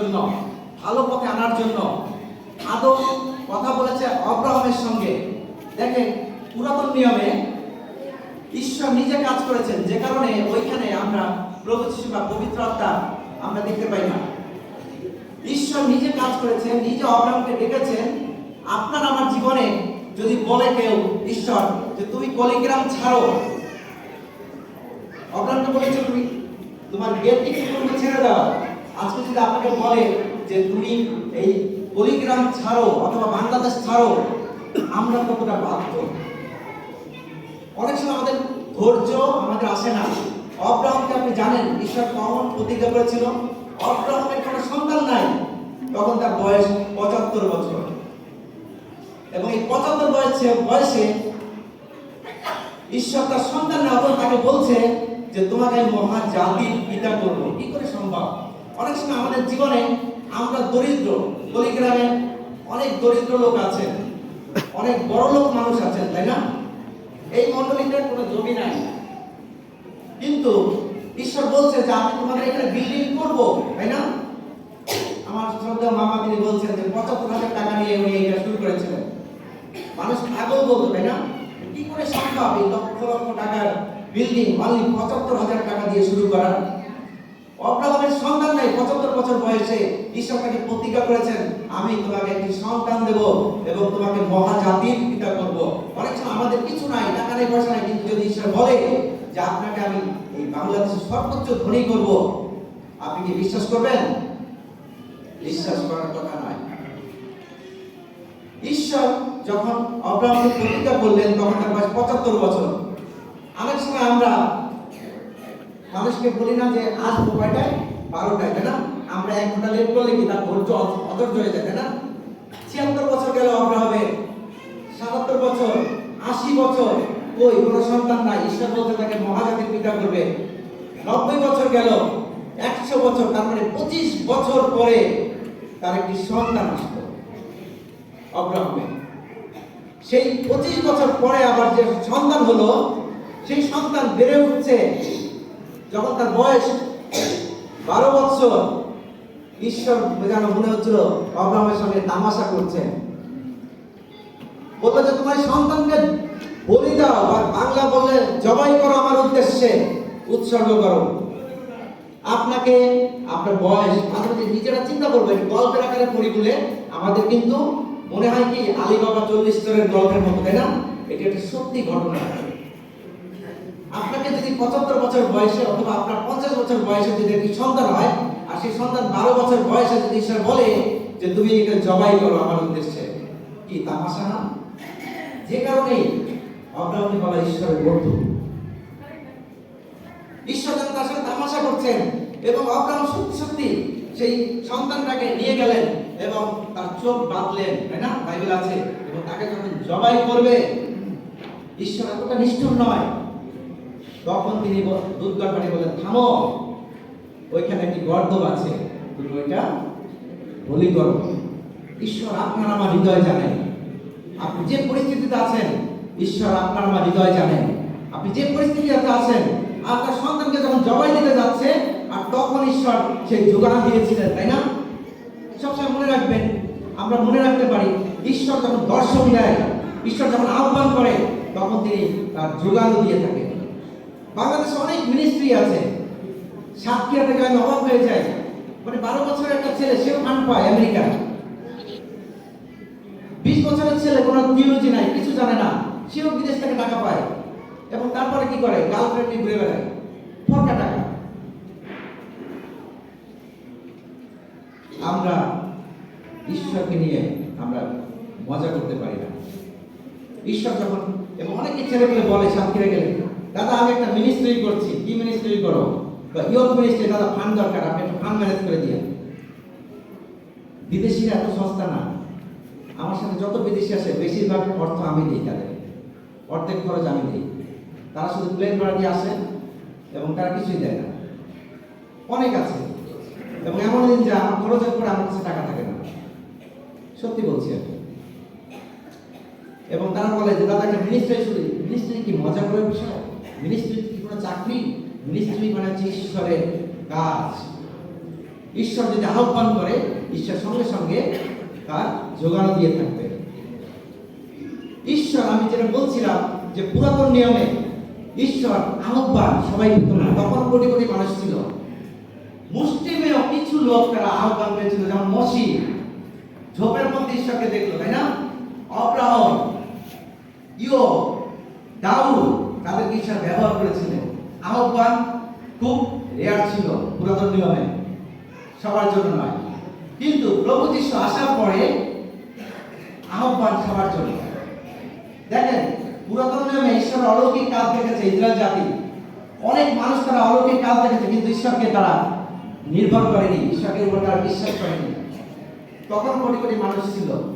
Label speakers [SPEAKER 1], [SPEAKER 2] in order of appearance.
[SPEAKER 1] জন্য, ভালো পথে আনার জন্য আদম কথা বলেছে আব্রাহামের সঙ্গে। দেখেন, পুরাতন নিয়মে ঈশ্বর নিজে কাজ করেছেন, যে কারণে ওইখানে আমরা প্রভু যিশু বা পবিত্র আত্মা আমরা দেখতে পাই না। ঈশ্বর নিজে কাজ করেছেন, নিজে আব্রাহামকে ডেকেছেন। আপনার আমার জীবনে যদি বলে কেউ ঈশ্বর যে তুমি পলিগ্রাম ছাড়ো, আব্রাহামকে বলেছে তুমি তোমার বিয়েটি পূর্বে ছেড়ে দাও। আজকে যদি আপনাকে বলে যে তুমি এই পলিগ্রাম ছাড়ো অথবা বাংলাদেশ ছাড়ো, আমরা কতটা বাধ্য? অনেক সময় আমাদের ধৈর্য আমাদের আসে না। আব্রাহামকে আপনি জানেন ঈশ্বর কখন প্রতিজ্ঞা করেছিল? আব্রাহামের কোনো সন্তান নাই, তখন তার বয়স 75 বছর, এবং এই 75 বয়সে ঈশ্বর তার সন্তান না হলে তাকে বলছে যে তোমাকে আমি মহা জাতির পিতা করবো। কি করে সম্ভব? অনেক সময় আমাদের জীবনে আমরা দরিদ্র, পলিগ্রামে অনেক দরিদ্র লোক আছেন, অনেক বড় লোক মানুষ আছেন, তাই না? এই মন্ডলীটার কোনো জমি নাই, কিন্তু ঈশ্বর বলছে যে আমি তোমাদের এখানে বিল্ডিং করবো, তাই না? আমার শ্রদ্ধা মামা তিনি বলছেন যে 75,000 টাকা নিয়ে উনি এটা শুরু করেছিলেন। মানুষ পাগল বলতো, তাই না? কি করে সম্ভব এই লক্ষ লক্ষ টাকার বিল্ডিং অনলি 75,000 টাকা দিয়ে শুরু করা? আব্রাহামের সন্তান নাই, 75 বছর বয়সে ঈশ্বর তাকে প্রতিজ্ঞা করেছেন আমি তোমাকে একটি সন্তান দেব এবং তোমাকে মহাজাতির পিতা করব। অনেক সময় আমাদের কিছু নাই, টাকা নেই, পয়সা নাই, কিন্তু যদি ঈশ্বর বলে যে আপনাকে আমি এই বাংলাদেশের সর্বোচ্চ ধনী করব, আপনি কি বিশ্বাস করবেন? বিশ্বাস করার কথা নয়। ঈশ্বর যখন আব্রাহামকে প্রতিজ্ঞা করলেন তখন তার বয়স 75 বছর। অনেক সময় আমরা মানুষকে বলি না যে আসবো কয়টায়? 12টায়, তাই না? আমরা 1 ঘন্টা লেট করলে কি তার ধৈর্য অধৈর্য হয়ে যায়, তাই না? 76 বছর গেল আব্রাহামের, 77 বছর, 80 বছর, কই কোনো সন্তান নাই। ঈশ্বর বলতে তাকে মহাজাতির পিতা করবে। 90 বছর গেল, 100 বছর, তার মানে 25 বছর পরে তার একটি সন্তান আসলো আব্রাহামের। সেই 25 বছর পরে আবার যে সন্তান হলো, সেই সন্তান বেড়ে উঠছে। যখন তার বয়স 12 বছর, ঈশ্বর যেন মনে হচ্ছিল আব্রাহামের সঙ্গে তামাশা করছেন। বললো যে তোমার সন্তানকে বলি দাও, আর বাংলা বললে জবাই করো, আমার উদ্দেশ্যে উৎসর্গ করো। আপনাকে আপনার বয়স আমাদের নিজেরা চিন্তা করবেন, গল্পের আকারে পড়ি বলে আমাদের কিন্তু মনে হয় কি আলীবাবা 40 চোরের গল্পের মতো, তাই না? এটা একটা সত্যি ঘটনা। আপনাকে যদি 75 বছর বয়সে অথবা আপনার 50 বছর বয়সে যদি একটি সন্তান হয়, আর সেই সন্তান 12 বছর বয়সে যদি ঈশ্বর বলে যে তুমি এটা জবাই করো আমার উদ্দেশ্যে, কি তামাশা না? যে কারণে আব্রাহামকে বলা ঈশ্বরের বন্ধু। ঈশ্বর যখন তার সাথে তামাশা করছেন এবং আব্রাহাম সত্যি সত্যি সেই সন্তানটাকে নিয়ে গেলেন এবং তার চোখ বাঁধলেন, তাই না? বাইবেল আছে, এবং তাকে যখন জবাই করবে, ঈশ্বর এতটা নিষ্ঠুর নয়। তখন তিনি দুধগড় পানি বলেন থামো, ওইখানে একটি গর্দভ আছে, তুমি ওইটা বলি করো। ঈশ্বর আপনার আমার হৃদয় জানেন। আপনি যে পরিস্থিতিতে আছেন, ঈশ্বর আপনার আমার হৃদয় জানেন। আপনি যে পরিস্থিতিতে আছেন, আপনার সন্তানকে যখন জবাই দিতে যাচ্ছে, আর তখন ঈশ্বর সেই যোগান দিয়েছিলেন, তাই না? সবসময় মনে রাখবেন, আমরা মনে রাখতে পারি ঈশ্বর যখন দর্শন দেয়, ঈশ্বর যখন আহ্বান করে, তখন তিনি তার যোগানও দিয়ে থাকেন। বাংলাদেশে অনেক মিনিস্ট্রি আছে, সাতক্ষীরা থেকে আমি অবাক হয়ে যাই, মানে 12 বছরের একটা ছেলে, সেও ফান্ড পায় আমেরিকা। 20 বছরের ছেলে, কোনো থিওলজি নাই, কিছু জানে না, সেও বিদেশ থেকে টাকা পায়, এবং তারপরে কি করে? গার্লফ্রেন্ড নিয়ে ঘুরে বেড়ায়, ফরকা টাকা। আমরা ঈশ্বরকে নিয়ে আমরা মজা করতে পারি না। ঈশ্বর যখন, এবং অনেকে ছেলেগুলো বলে সাতক্ষীরা গেলে, দাদা আমি একটা মিনিস্ট্রি করছি। কি মিনিস্ট্রি করো? বা ইয়ুথ মিনিস্ট্রি, দাদা ফান্ড দরকার, আপনি একটু ফান্ড ম্যানেজ করে দিয়ে। বিদেশিরা এত সস্তা না। আমার সাথে যত বিদেশি আসে, বেশিরভাগ অর্থ আমি দিই, তাদের অর্ধেক খরচ আমি দিই। তারা শুধু প্লেন ভাড়া দিয়ে আসে এবং তারা কিছুই দেয় না। অনেক আছে, এবং এমন দিন যে আমার খরচের পরে আমার কাছে টাকা থাকে না, সত্যি বলছি আর কি। এবং তারা বলে যে দাদা একটা মিনিস্ট্রি শুরু। মিনিস্ট্রি কি মজা করার বিষয়? মিনিস্ট্রি কি কোনো চাকরি? মিনিস্ট্রি মানে হচ্ছে ঈশ্বরের কাজ। ঈশ্বর যদি আহ্বান করে, ঈশ্বর সঙ্গে সঙ্গে তার যোগানো দিয়ে থাকবে। ঈশ্বর, আমি যেটা বলছিলাম যে পুরাতন নিয়মে ঈশ্বর আহ্বান সবাই পেত না, তখন কোটি কোটি মানুষ ছিল। মুসলিমেও কিছু লোক তারা আহ্বান পেয়েছিল, যেমন মসি ঝোপের মধ্যে ঈশ্বরকে দেখলো, তাই না? অব্রাহম, ইয়ো, দাউদ, তাদেরকে ঈশ্বর ব্যবহার করেছিলেন। আহ্বান খুব রেয়ার ছিল পুরাতন নিয়মে, সবার জন্য নয়। কিন্তু প্রভু যিশু আসার পরে আহ্বান সবার জন্য। দেখেন, পুরাতন নিয়মে ঈশ্বর অলৌকিক কাজ দেখেছে ইসরায়েল জাতি, অনেক মানুষ তারা অলৌকিক কাজ দেখেছে, কিন্তু ঈশ্বরকে তারা নির্ভর করেনি, ঈশ্বরের উপর তারা বিশ্বাস করেনি। তখন কোটি কোটি মানুষ ছিল।